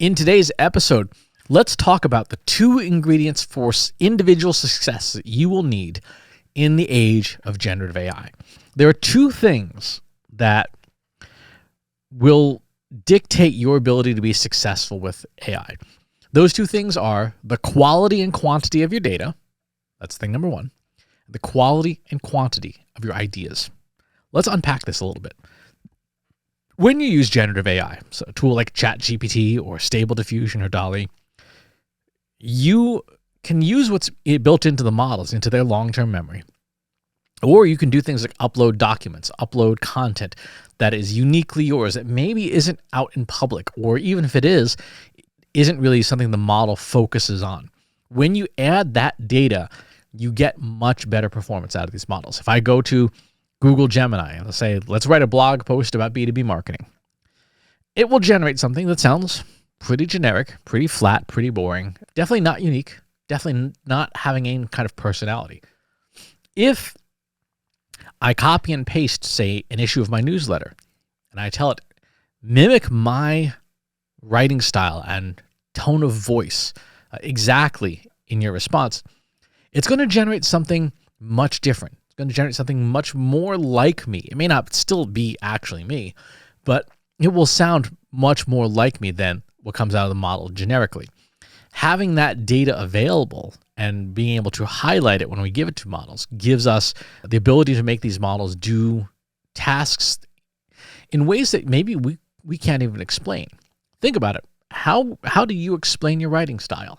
In today's episode, let's talk about the 2 ingredients for individual success that you will need in the age of generative AI. There are 2 things that will dictate your ability to be successful with AI. Those 2 things are the quality and quantity of your data. That's thing number 1. The quality and quantity of your ideas. Let's unpack this a little bit. When you use generative AI, so a tool like ChatGPT or Stable Diffusion or DALL-E, you can use what's built into the models, into their long-term memory. Or you can do things like upload documents, upload content that is uniquely yours, that maybe isn't out in public, or even if it is, isn't really something the model focuses on. When you add that data, you get much better performance out of these models. If I go to Google Gemini and say, let's write a blog post about B2B marketing, it will generate something that sounds pretty generic, pretty flat, pretty boring, definitely not unique, definitely not having any kind of personality. If I copy and paste, say, an issue of my newsletter, and I tell it, mimic my writing style and tone of voice exactly in your response, it's going to generate something much different. It's going to generate something much more like me. It may not still be actually me, but it will sound much more like me than what comes out of the model generically. Having that data available and being able to highlight it when we give it to models gives us the ability to make these models do tasks in ways that maybe we can't even explain. Think about it. How do you explain your writing style?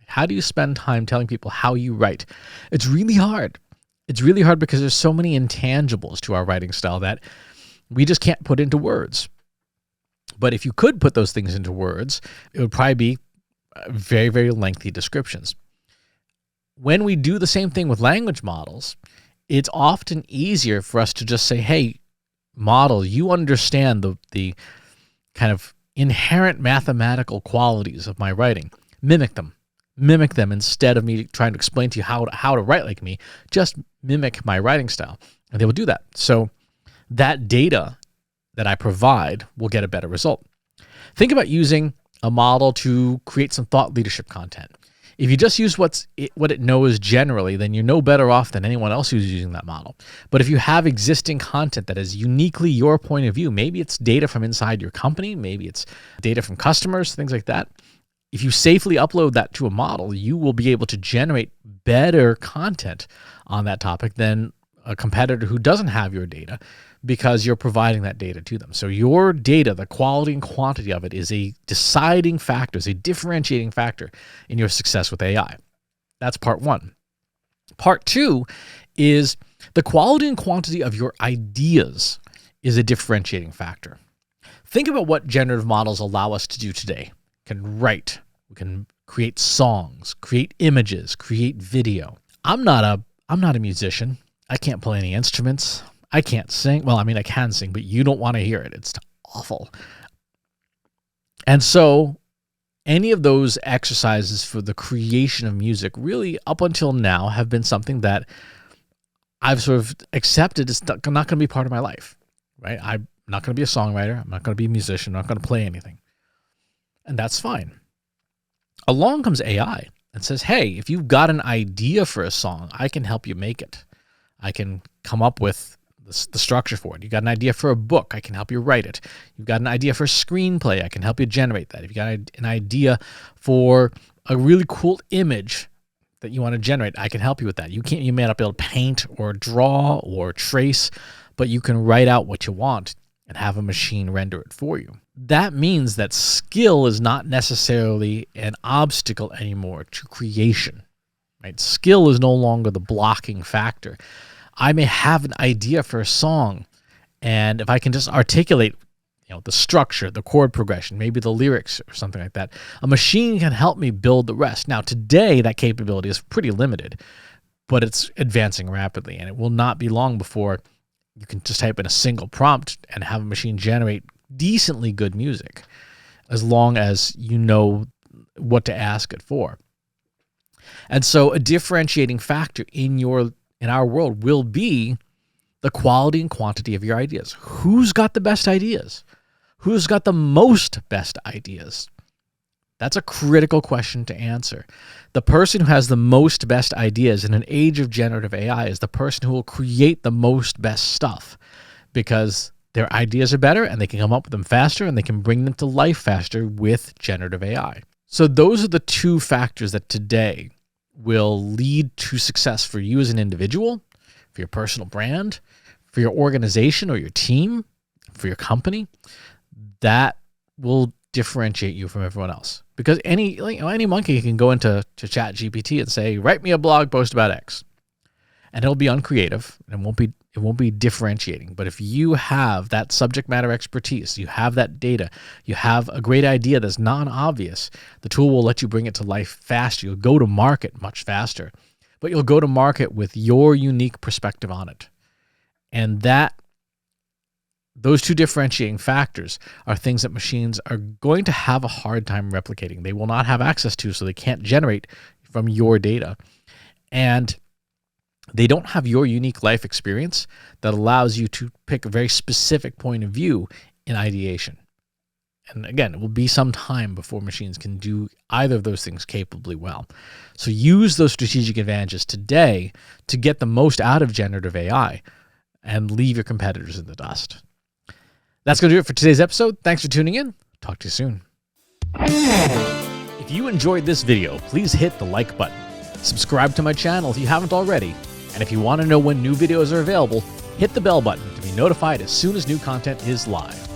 How do you spend time telling people how you write? It's really hard. It's really hard because there's so many intangibles to our writing style that we just can't put into words. But if you could put those things into words, it would probably be very, very lengthy descriptions. When we do the same thing with language models, it's often easier for us to just say, hey, model, you understand the kind of inherent mathematical qualities of my writing. Mimic them. Mimic them instead of me trying to explain to you how to write like me. Just mimic my writing style. And they will do that. So that data that I provide will get a better result. Think about using a model to create some thought leadership content. If you just use what it knows generally, then you're no better off than anyone else who's using that model. But if you have existing content that is uniquely your point of view, maybe it's data from inside your company, maybe it's data from customers, things like that. If you safely upload that to a model, you will be able to generate better content on that topic than a competitor who doesn't have your data, because you're providing that data to them. So your data, the quality and quantity of it, is a deciding factor, is a differentiating factor in your success with AI. That's part 1. Part 2 is the quality and quantity of your ideas is a differentiating factor. Think about what generative models allow us to do today. We can write, we can create songs, create images, create video. I'm not a musician. I can't play any instruments. I can't sing. Well, I mean, I can sing, but you don't want to hear it. It's awful. And so any of those exercises for the creation of music really up until now have been something that I've sort of accepted is not going to be part of my life, right? I'm not going to be a songwriter. I'm not going to be a musician. I'm not going to play anything. And that's fine. Along comes AI and says, hey, if you've got an idea for a song, I can help you make it. I can come up with the structure for it. You got an idea for a book, I can help you write it. You've got an idea for a screenplay, I can help you generate that. If you got an idea for a really cool image that you want to generate, I can help you with that. You may not be able to paint or draw or trace, but you can write out what you want and have a machine render it for you. That means that skill is not necessarily an obstacle anymore to creation, right? Skill is no longer the blocking factor. I may have an idea for a song, and if I can just articulate, the structure, the chord progression, maybe the lyrics or something like that, a machine can help me build the rest. Now, today, that capability is pretty limited, but it's advancing rapidly, and it will not be long before you can just type in a single prompt and have a machine generate decently good music, as long as you know what to ask it for. And so a differentiating factor in our world will be the quality and quantity of your ideas. Who's got the best ideas? Who's got the most best ideas? That's a critical question to answer. The person who has the most best ideas in an age of generative AI is the person who will create the most best stuff, because their ideas are better and they can come up with them faster and they can bring them to life faster with generative AI. So those are the two factors that today will lead to success for you as an individual, for your personal brand, for your organization or your team, for your company. That will differentiate you from everyone else, because any monkey can go into chat GPT and say, write me a blog post about X, and it'll be uncreative and it won't be differentiating. But if you have that subject matter expertise, you have that data, you have a great idea that's non-obvious, the tool will let you bring it to life faster. You'll go to market much faster, but you'll go to market with your unique perspective on it. And those two differentiating factors are things that machines are going to have a hard time replicating. They will not have access to, so they can't generate from your data. And they don't have your unique life experience that allows you to pick a very specific point of view in ideation. And again, it will be some time before machines can do either of those things capably well. So use those strategic advantages today to get the most out of generative AI and leave your competitors in the dust. That's going to do it for today's episode. Thanks for tuning in. Talk to you soon. If you enjoyed this video, please hit the like button. Subscribe to my channel if you haven't already. And if you want to know when new videos are available, hit the bell button to be notified as soon as new content is live.